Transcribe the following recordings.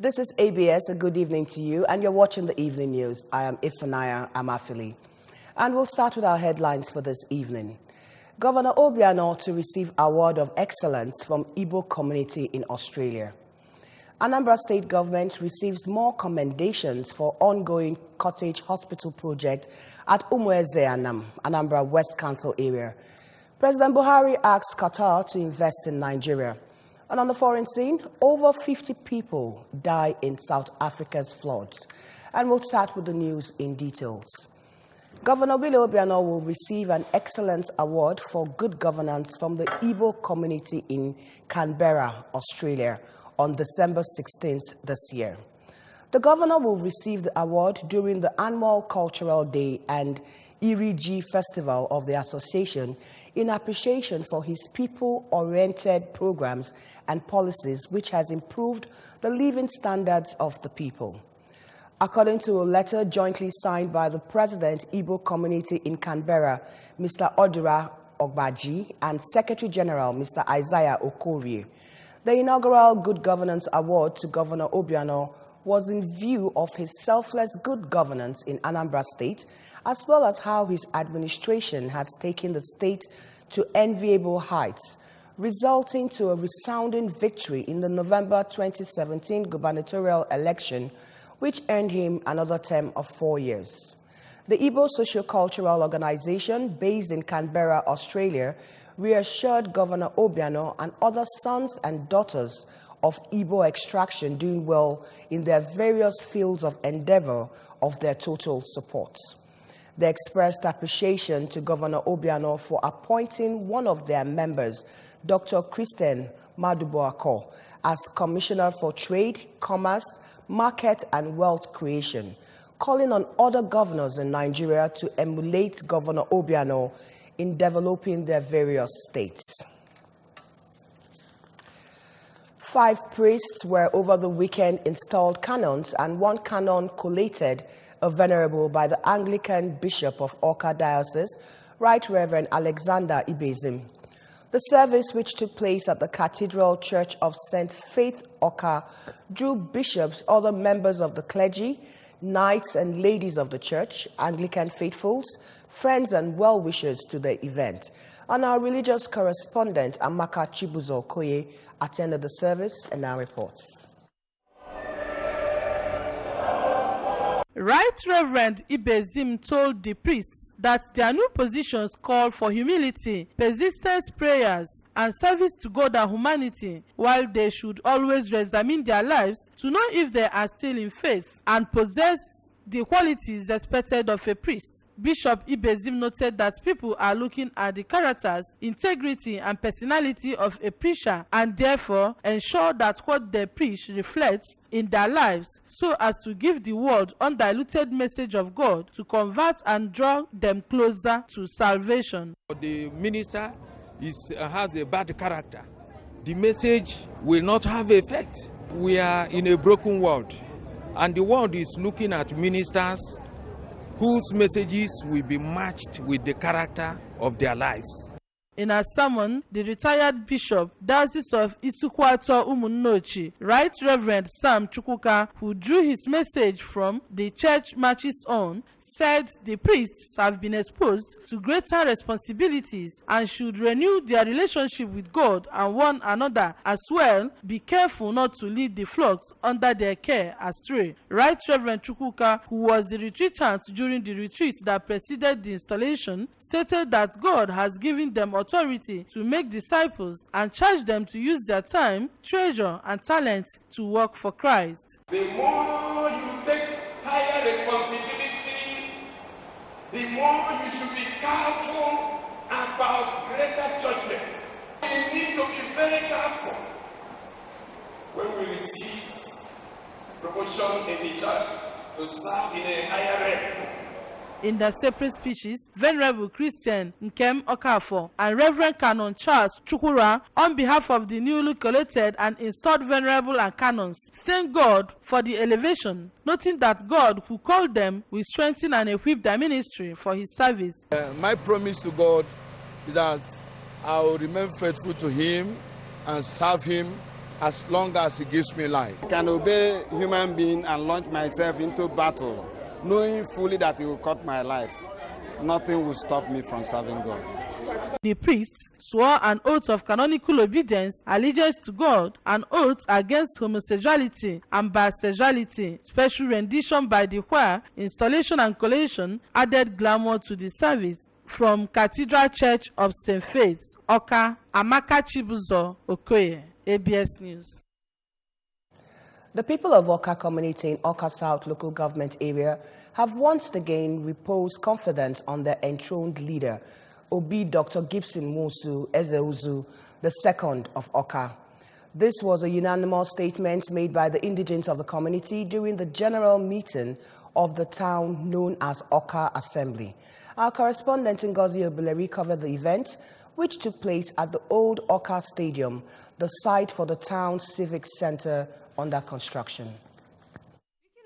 This is ABS. A good evening to you, and you're watching the evening news. I am Ifunanya Amafili, and we'll start with our headlines for this evening. Governor Obiano to receive Award of Excellence from Igbo community in Australia. Anambra State Government receives more commendations for ongoing cottage hospital project at Umueze, Anambra West Council area. President Buhari asks Qatar to invest in Nigeria. And on the foreign scene, over 50 people die in South Africa's floods. And we'll start with the news in details. Governor Willie Obiano will receive an Excellence Award for Good Governance from the Igbo community in Canberra, Australia, on December 16th this year. The governor will receive the award during the annual Cultural Day and Iriji Festival of the Association in appreciation for his people-oriented programs and policies which has improved the living standards of the people. According to a letter jointly signed by the President, Igbo Community in Canberra, Mr. Odura Ogbaji, and Secretary General, Mr. Isaiah Okorie, the inaugural Good Governance Award to Governor Obiano was in view of his selfless good governance in Anambra State, as well as how his administration has taken the state to enviable heights, resulting to a resounding victory in the November 2017 gubernatorial election, which earned him another term of 4 years. The Igbo Socio-Cultural Organization, based in Canberra, Australia, reassured Governor Obiano and other sons and daughters of Igbo extraction doing well in their various fields of endeavor of their total support. They expressed appreciation to Governor Obiano for appointing one of their members, Dr. Christian Maduboako, as Commissioner for Trade, Commerce, Market and Wealth Creation, calling on other governors in Nigeria to emulate Governor Obiano in developing their various states. 5 priests were over the weekend installed canons, and 1 canon collated a venerable by the Anglican Bishop of Awka Diocese, Right Reverend Alexander Ibezim. The service, which took place at the Cathedral Church of St. Faith Awka, drew bishops, other members of the clergy, knights and ladies of the church, Anglican faithfuls, friends and well-wishers to the event. And our religious correspondent, Amaka Chibuzo Koye, attended the service and now reports. Right Reverend Ibezim told the priests that their new positions call for humility, persistent prayers, and service to God and humanity, while they should always re-examine their lives to know if they are still in faith and possess the qualities expected of a priest. Bishop Ibezim noted that people are looking at the characters, integrity, and personality of a preacher, and therefore ensure that what they preach reflects in their lives, so as to give the world undiluted message of God to convert and draw them closer to salvation. The minister has a bad character. The message will not have effect. We are in a broken world, and the world is looking at ministers whose messages will be matched with the character of their lives. In a sermon, the retired bishop, Diocese of Isukwato Umunnochi, Right Reverend Sam Chukwuka, who drew his message from the church marches on, said the priests have been exposed to greater responsibilities and should renew their relationship with God and one another, as well be careful not to lead the flocks under their care astray. Right Reverend Chukwuka, who was the retreatant during the retreat that preceded the installation, stated that God has given them authority to make disciples and charged them to use their time, treasure, and talent to work for Christ. The more you take higher responsibility, the more you should be careful about greater judgment. We need to be very careful when we receive promotion in the church to serve in a higher rank. In their separate speeches, Venerable Christian Nkem Okafor and Reverend Canon Charles Chukura, on behalf of the newly collected and installed Venerable and Canons, thank God for the elevation, noting that God, who called them, will strengthen and equip their ministry for his service. My promise to God is that I will remain faithful to him and serve him as long as He gives me life. I can obey human being and launch myself into battle, knowing fully that He will cut my life. Nothing will stop me from serving God. The priests swore an oath of canonical obedience, allegiance to God, an oath against homosexuality and bisexuality. Special rendition by the choir, installation and collation added glamour to the service. From Cathedral Church of St. Faith's, Oka, Amaka Chibuzo Okoye, ABS News. The people of Oka community in Oka South local government area have once again reposed confidence on their enthroned leader, Obi Dr. Gibson Musu Ezeuzu, the second of Oka. This was a unanimous statement made by the indigents of the community during the general meeting of the town known as Oka Assembly. Our correspondent Ngozi Obileri covered the event, which took place at the old Oka Stadium, the site for the town's civic center under construction.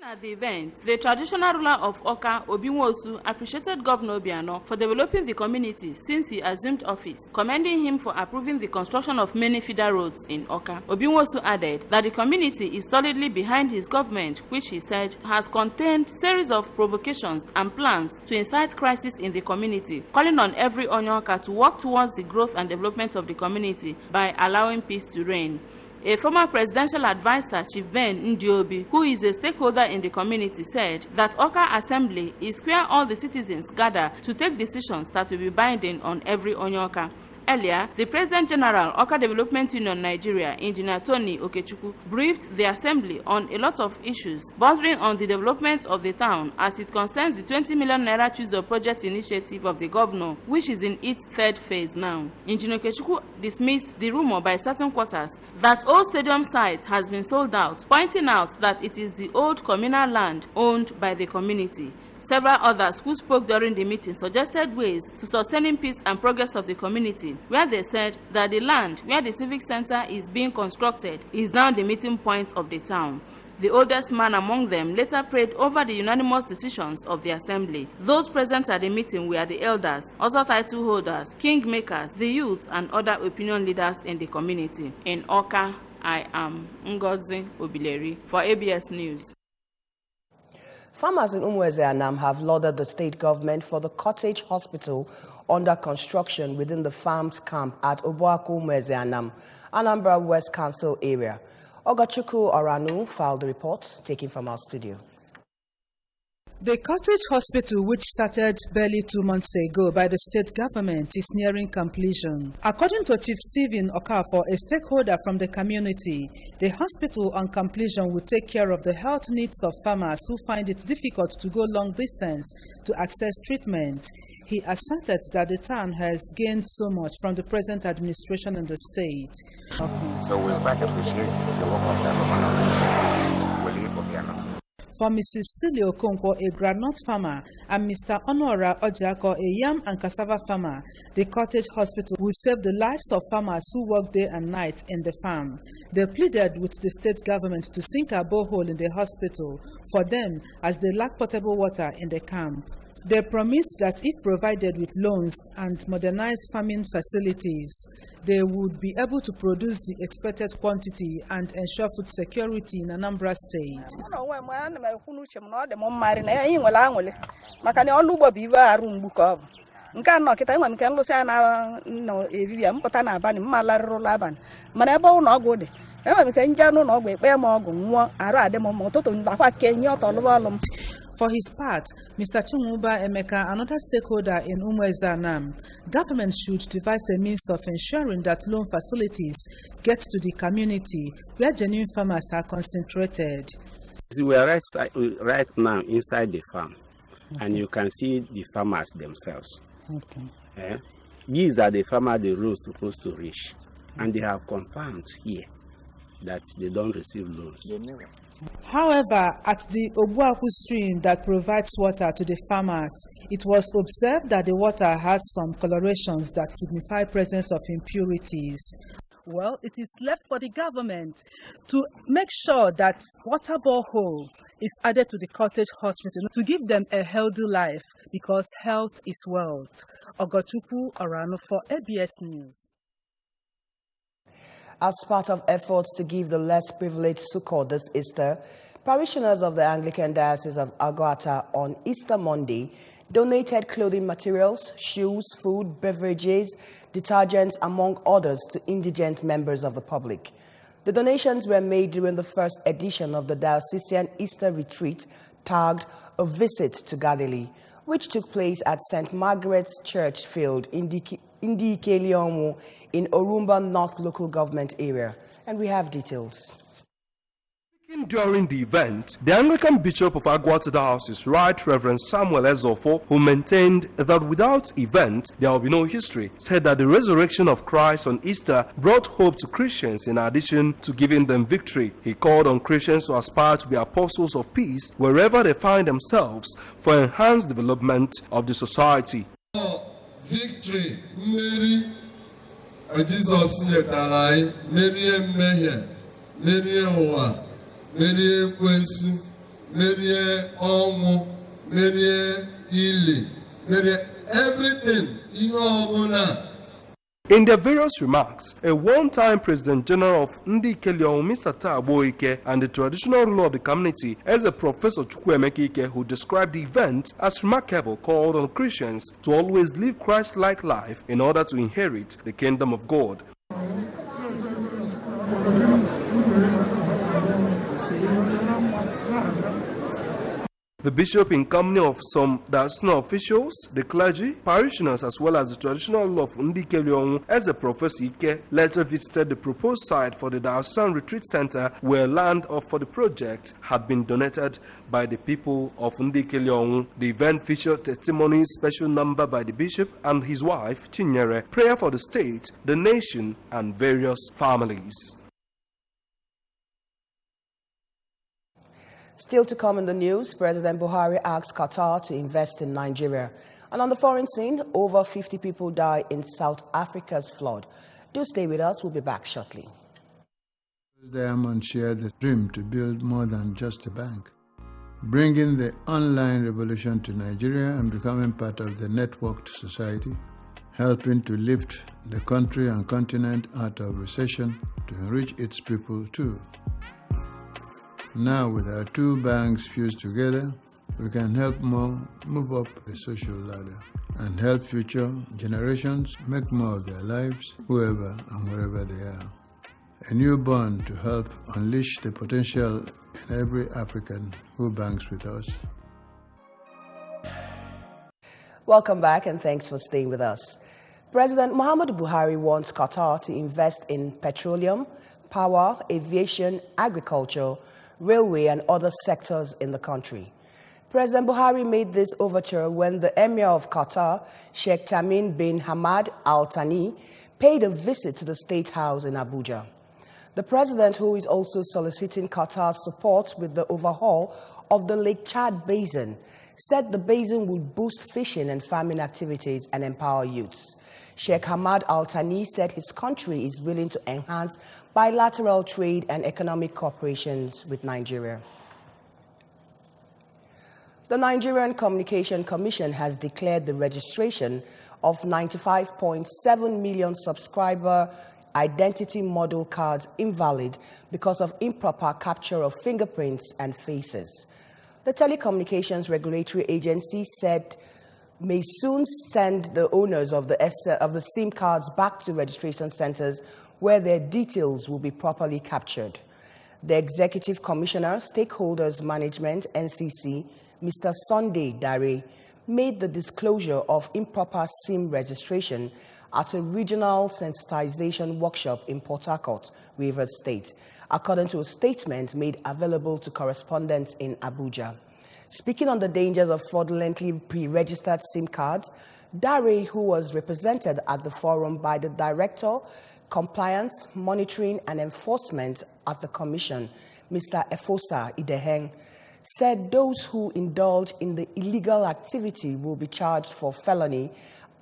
At the event, the traditional ruler of Oka, Obi Nwosu, appreciated Governor Obiano for developing the community since he assumed office, commending him for approving the construction of many feeder roads in Oka. Obi Nwosu added that the community is solidly behind his government, which he said has contained series of provocations and plans to incite crisis in the community, calling on every Onyoka to work towards the growth and development of the community by allowing peace to reign. A former presidential advisor, Chief Ben Ndiobi, who is a stakeholder in the community, said that Oka Assembly is where all the citizens gather to take decisions that will be binding on every Onyoka. Earlier, the President General, Oka Development Union Nigeria, Engineer Tony Okechukwu, briefed the Assembly on a lot of issues bordering on the development of the town as it concerns the 20 million naira Choose Your Project initiative of the governor, which is in its third phase now. Engineer Okechukwu dismissed the rumor by certain quarters that old stadium site has been sold out, pointing out that it is the old communal land owned by the community. Several others who spoke during the meeting suggested ways to sustaining peace and progress of the community, where they said that the land where the civic center is being constructed is now the meeting point of the town. The oldest man among them later prayed over the unanimous decisions of the assembly. Those present at the meeting were the elders, other title holders, kingmakers, the youth, and other opinion leaders in the community. In Oka, I am Ngozi Obileri for ABS News. Farmers in Umueze Anam have lauded the state government for the cottage hospital under construction within the farms camp at Obuaku Umueze Anam, Anambra West Council area. Ogachuku Oranu filed the report, taken from our studio. The cottage hospital, which started barely 2 months ago by the state government, is nearing completion. According to Chief Stephen Okafor, a stakeholder from the community, the hospital on completion will take care of the health needs of farmers who find it difficult to go long distance to access treatment. He asserted that the town has gained so much from the present administration in the state. So we quite appreciate the work of the governor. For Mrs. Silio Okonkwo, a groundnut farmer, and Mr. Honora Ojako, a yam and cassava farmer, the cottage hospital will save the lives of farmers who work day and night in the farm. They pleaded with the state government to sink a borehole in the hospital for them as they lack potable water in the camp. They promised that if provided with loans and modernized farming facilities, they would be able to produce the expected quantity and ensure food security in Anambra State. For his part, Mr. Chimuba Emeka, another stakeholder in Umueze Anam, government should devise a means of ensuring that loan facilities get to the community where genuine farmers are concentrated. We are right now inside the farm, and you can see the farmers themselves. These are the farmers the road is supposed to reach, and they have confirmed here that they don't receive loans. However, at the Obuaku stream that provides water to the farmers, it was observed that the water has some colorations that signify presence of impurities. Well, it is left for the government to make sure that water borehole is added to the cottage hospital to give them a healthy life, because health is wealth. Ogochukwu Orano for ABS News. As part of efforts to give the less privileged succor this Easter, parishioners of the Anglican Diocese of Aguata on Easter Monday donated clothing materials, shoes, food, beverages, detergents, among others, to indigent members of the public. The donations were made during the first edition of the Diocesan Easter Retreat tagged A Visit to Galilee, which took place at St. Margaret's Church Field in Indi-Ike-Leonwu in Orumba North Local Government Area. And we have details. During the event, the Anglican Bishop of Aguata Diocese, Right Reverend Samuel Ezofo, who maintained that without event there will be no history, said that the resurrection of Christ on Easter brought hope to Christians in addition to giving them victory. He called on Christians to aspire to be apostles of peace wherever they find themselves for enhanced development of the society. Victory, Mary, Jesus, Mary, Mary, Mary Kwensu, Mary Omo, Mary Ili, Mary everything, In their various remarks, a one-time President General of Indi-Ike-Leonwu, Mr. Aboike, and the traditional ruler of the community, as a Professor Chukwuemeka Ike, who described the event as remarkable, called on Christians to always live Christ-like life in order to inherit the kingdom of God. The bishop, in company of some diocesan officials, the clergy, parishioners, as well as the traditional law of Indi-Ike-Leonwu, as a Professor Ike, later visited the proposed site for the diocesan retreat center, where land for the project had been donated by the people of Indi-Ike-Leonwu. The event featured testimonies, special number by the bishop and his wife, Chinyere, prayer for the state, the nation, and various families. Still to come in the news, President Buhari asks Qatar to invest in Nigeria. And on the foreign scene, over 50 people die in South Africa's flood. Do stay with us. We'll be back shortly. Diamond shared the dream to build more than just a bank, bringing the online revolution to Nigeria and becoming part of the networked society, helping to lift the country and continent out of recession to enrich its people too. Now, with our two banks fused together, we can help more move up the social ladder and help future generations make more of their lives, whoever and wherever they are. A new bond to help unleash the potential in every African who banks with us. Welcome back, and thanks for staying with us. President Muhammadu Buhari wants Qatar to invest in petroleum, power, aviation, agriculture, railway, and other sectors in the country. President Buhari made this overture when the Emir of Qatar, Sheikh Tamim bin Hamad Al Thani, paid a visit to the State House in Abuja. The president, who is also soliciting Qatar's support with the overhaul of the Lake Chad Basin, said the basin would boost fishing and farming activities and empower youths. Sheikh Hamad Al Thani said his country is willing to enhance bilateral trade and economic cooperation with Nigeria. The Nigerian Communication Commission has declared the registration of 95.7 million subscriber identity model cards invalid because of improper capture of fingerprints and faces. The Telecommunications Regulatory Agency said may soon send the owners of the SIM cards back to registration centers where their details will be properly captured. The Executive Commissioner, Stakeholders Management, NCC, Mr. Sunday Dare, made the disclosure of improper SIM registration at a regional sensitization workshop in Port Harcourt, Rivers State, according to a statement made available to correspondents in Abuja. Speaking on the dangers of fraudulently pre-registered SIM cards, Dare, who was represented at the forum by the Director, Compliance, Monitoring and Enforcement at the Commission, Mr. Efosa Ideheng, said those who indulge in the illegal activity will be charged for felony,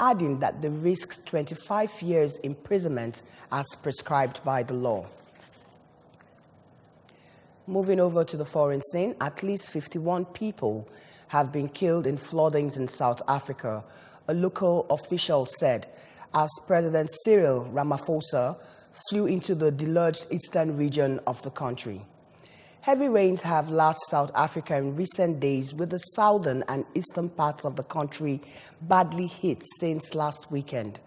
adding that they risk 25 years imprisonment as prescribed by the law. Moving over to the foreign scene, at least 51 people have been killed in floodings in South Africa, a local official said, as President Cyril Ramaphosa flew into the deluged eastern region of the country. Heavy rains have lashed South Africa in recent days, with the southern and eastern parts of the country badly hit since last weekend.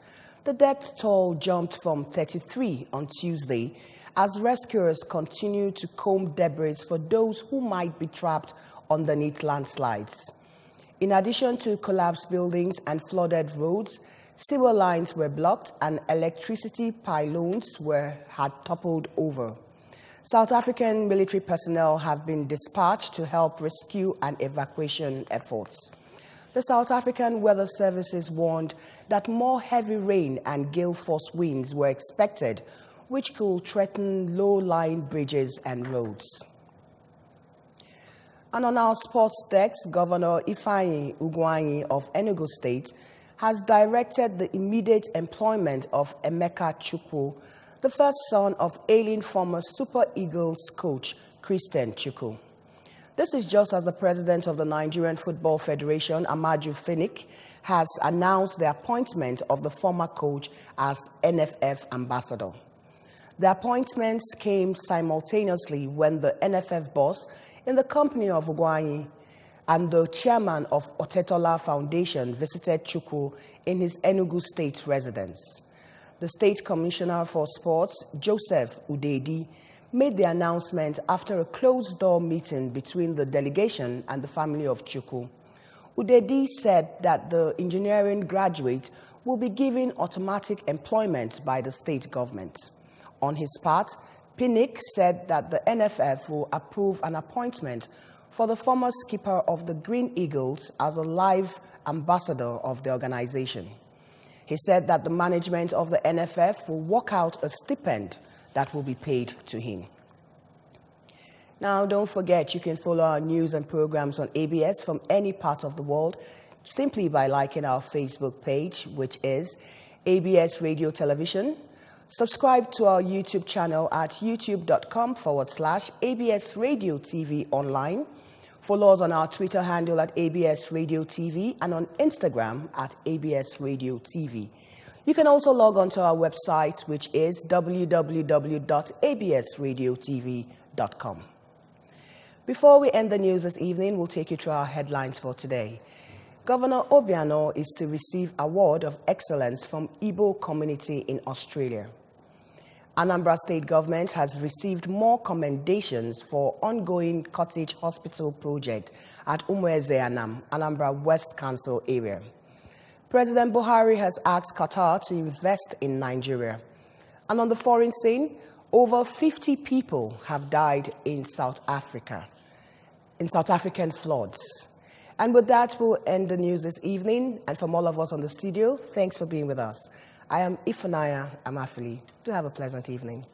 The death toll jumped from 33 on Tuesday as rescuers continue to comb debris for those who might be trapped underneath landslides. In addition to collapsed buildings and flooded roads, sewer lines were blocked and electricity pylons had toppled over. South African military personnel have been dispatched to help rescue and evacuation efforts. The South African Weather Services warned that more heavy rain and gale force winds were expected, which could threaten low-lying bridges and roads. And on our sports desk, Governor Ifeanyi Ugwuanyi of Enugu State has directed the immediate employment of Emeka Chukwu, the first son of ailing former Super Eagles coach Christian Chukwu. This is just as the president of the Nigerian Football Federation, Amaju Phoenix, has announced the appointment of the former coach as NFF ambassador. The appointments came simultaneously when the NFF boss, in the company of Ugwuanyi, and the chairman of Otetola Foundation visited Chukwu in his Enugu State residence. The State Commissioner for Sports, Joseph Udedi, made the announcement after a closed-door meeting between the delegation and the family of Chukwu. Udedi said that the engineering graduate will be given automatic employment by the state government. On his part, Pinnick said that the NFF will approve an appointment for the former skipper of the Green Eagles as a live ambassador of the organization. He said that the management of the NFF will work out a stipend that will be paid to him. Now, don't forget, you can follow our news and programs on ABS from any part of the world simply by liking our Facebook page, which is ABS Radio Television. Subscribe to our YouTube channel at youtube.com/ABS Radio TV Online. Follow us on our Twitter handle at ABS Radio TV and on Instagram at ABS Radio TV. You can also log on to our website, which is www.absradiotv.com. Before we end the news this evening, we'll take you through our headlines for today. Governor Obiano is to receive Award of Excellence from Igbo Community in Australia. Anambra State Government has received more commendations for ongoing cottage hospital project at Umueze Anam, Anambra West Council area. President Buhari has asked Qatar to invest in Nigeria. And on the foreign scene, over 50 people have died in South Africa, in South African floods. And with that, we'll end the news this evening. And from all of us on the studio, thanks for being with us. I am Ifunanya Amafili. Do have a pleasant evening.